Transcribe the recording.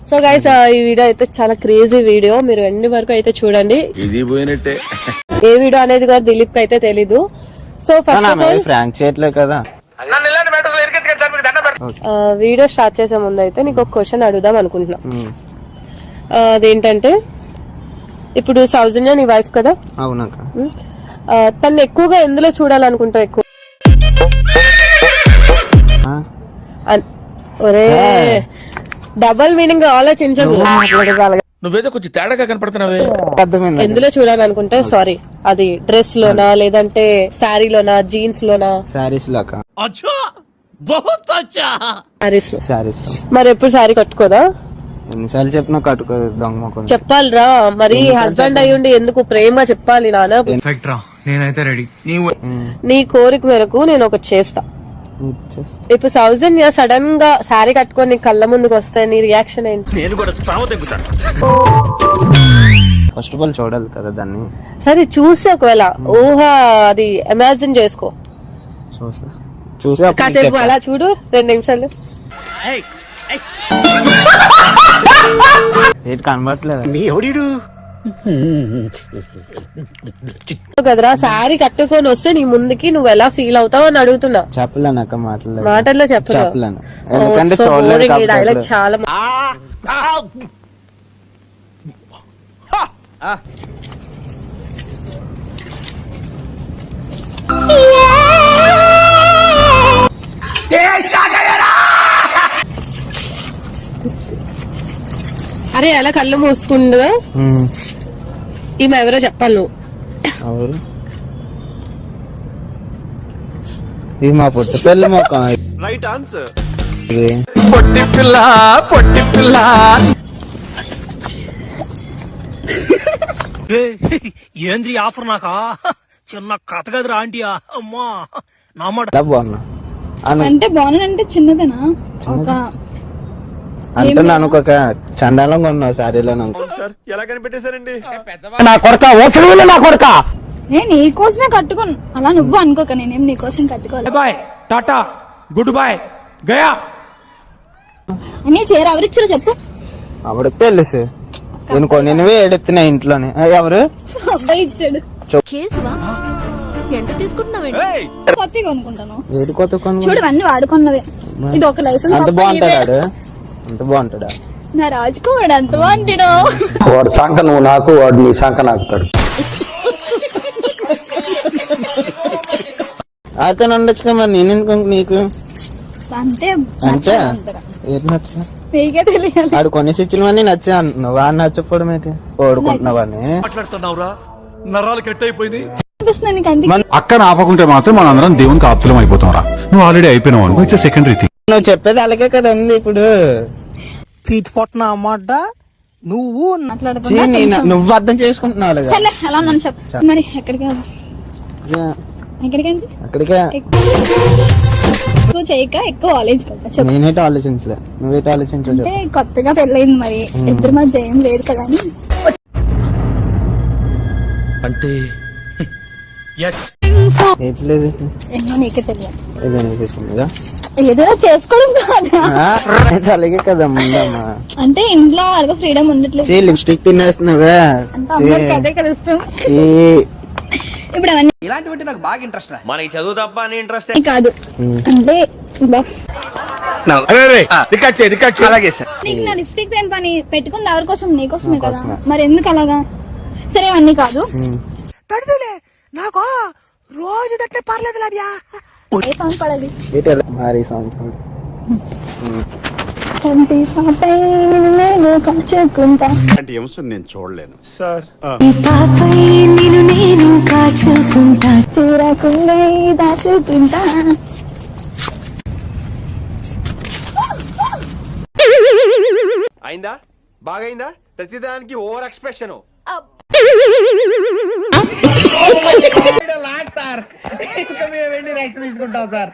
So guys ఈ video అయితే చాలా క్రేజీ వీడియో, మీరు ఎన్ని వరకు అయితే చూడండి. ఇది పోయినట్టే. ఏ వీడియో అనేది కూడా దిలీప్ కి అయితే తెలీదు. So first of all prank చేయట్లే కదా, వీడియో స్టార్ట్ చేసే ముందు అయితే నీకు ఒక క్వశ్చన్ అడుగుదాం అనుకుంటున్నా. అదేంటంటే ఇప్పుడు సౌజన్య నీ వైఫ్ కదా, అవునాక తను ఎక్కువగా ఎందులో చూడాలనుకుంటావు? ఎక్కువ ఒరే డబల్ మీనింగ్ ఆలోచించదు. నువ్వేదో కొంచెం తేడాగా కనపడుతున్నావే. ఎందులో చూడాలనుకుంటే సారీ, అది డ్రెస్ లోనా లేదంటే శారీలోనా జీన్స్ లోనా? శారీస్ లాక. శారీస్. మరి ఎప్పుడు శారీ కట్టుకోదా? ఎన్నిసార్లు చెప్పినా కట్టుకోదు దొంగ. చెప్పాలిరా మరి, హస్బెండ్ అయ్యుండి ఎందుకు ప్రేమ చెప్పాలి నాన్న. నేనైతే రెడీ. నీ కోరిక మేరకు నేను ఒకటి చేస్తా. ఇప్పుడు సౌజన్య సడన్ గా శారీ కట్టుకొని నీ కళ్ళ ముందుకు వస్తే నీ రియాక్షన్ ఏంటి? నేను కూడా ఫస్ట్ ఆఫ్ ఆల్ చూడాలి కదా దాన్ని. సరే చూసి ఒకవేళ ఊహ అది ఇమాజిన్ చేసుకో. చూసి కాసేపు అలా చూడు, 2 నిమిషాలు. కనబడట్లేదు కదరా, శారీ కట్టుకొని వస్తే నీ ముందుకి నువ్వు ఎలా ఫీల్ అవుతావు అని అడుగుతున్నా. చెప్పలేనాక మాటల్లో చెప్పలేను. ఎందుకంటే డైలాగ్ చాలా అరే అలా కళ్ళు మూసుకుండగా ఈమె ఎవరో చెప్పాలి నువ్వు. ఇది మా పుట్ట పిల్ల మొక్క. Right answer. పొట్టి పిల్ల పొట్టి పిల్ల. ఏంద్రి ఆఫర్ నాకా చిన్న కథ కదరా ఆంటీయా. అమ్మా నా మాట బాగున్నా అంటే బాగున్నానంటే చిన్నదేనా ఒక అంటే నన్ను ఒక చండాలంగా ఉన్నావు శారీలో. ఎలా కనిపెట్టేశారండి నా కొడక, ఓసలి నా కొడక. నేను నీకోసమే కట్టుకోను, అలా నువ్వు అనుకోక. నేనేం నీకోసం కట్టుకోవాలి. బాయ్ టాటా గుడ్ బాయ్ గయా. నీ చీర ఎవరిచ్చారో చెప్పు. ఆవిడకి తెలుసు. నేను ఏడెత్తిన ఇంట్లోనే. ఎవరు అబ్బాయి ఇచ్చాడు. ఎంత తీసుకుంటున్నావు? కొత్త కొనుక్కుంటాను. ఏడు కొత్త చూడు అన్ని వాడుకున్నవే. ఇది ఒక లైసెన్స్. అంత బాగుంటాడు, అంత బాగుంటాడా నా రాజుకోవాడు, అంత బాగుంటాడు. వాడు సంక నువ్వు నాకు, వాడు నీ సంక నాకుతాడు. అతను ఉండొచ్చు కదా, మరి నేను ఎందుకు నీకు అంటే అంటే ఏది నచ్చా? నీకే తెలియాలి. ఆడు కొన్ని సిచ్యులన్నీ నచ్చా అంటున్నావు, వాడిని నచ్చపోవడం ఏంటి? ఓడుకుంటున్నావని మాట్లాడుతున్నావురా, నరాలు కట్ అయిపోయింది. అక్కడ ఆపకుంటే మాత్రం మనందరం దేవునికి ఆప్తులం అయిపోతాం రా. నువ్వు ఆల్రెడీ అయిపోయినావు. It's secondary thing. నువ్వు చెప్పేది అలాగే కదా ఉంది ఇప్పుడు. పీతి పొట్టిన అన్నమాట నువ్వు. నువ్వు అర్థం చేసుకుంటున్నావు అలా నన్ను చెప్పు. మరి ఎక్కడికి ఎక్కడికండి? అక్కడికే ఎక్కువ చేయక ఎక్కువ ఆలోచించుకో. నేనైతే ఆలోచించలే, నువ్వైతే ఆలోచించలేదు. అంటే కొత్తగా పెళ్ళయింది, మరి ఇద్దరి మధ్య ఏం లేదు కదా అని. అంటే ఏంట్లేదు నీకే తెలియాలి. ఏదో ఏదో చేసుకోవడం కాదా? అలాగే కదా ముందమ్మా. అంటే ఇంట్లో వాళ్ళకి ఫ్రీడమ్ ఉండట్లేదు. లిప్స్టిక్ తినేస్తున్నావా? అదే కలుస్తాం. ఇప్పుడు అవన్నీ ఇలాంటివంటే నాకు బాగా ఇంట్రెస్ట్. మనకి చదువు తప్ప అని ఇంట్రెస్ట్ కాదు. అంటే అలాగే నా లిప్స్టిక్ ఏం పని పెట్టుకుంది ఎవరి కోసం? నీకోసమే కదా. మరి ఎందుకు అలాగా? సరే అవన్నీ కాదు. నాకు రోజు తట్టే పర్లేదు లాభ్యా. ఏ సాంగ్ పడాలి? భారీ సాంగ్. నేను చూడలేను సార్. చూరకుండే దాచుకుంటా. అయిందా? బాగైందా? ప్రతిదానికి ఓవర్ ఎక్స్ప్రెషన్. సార్ ఇంకా మేము వెళ్ళి రియాక్షన్ తీసుకుంటాం సార్.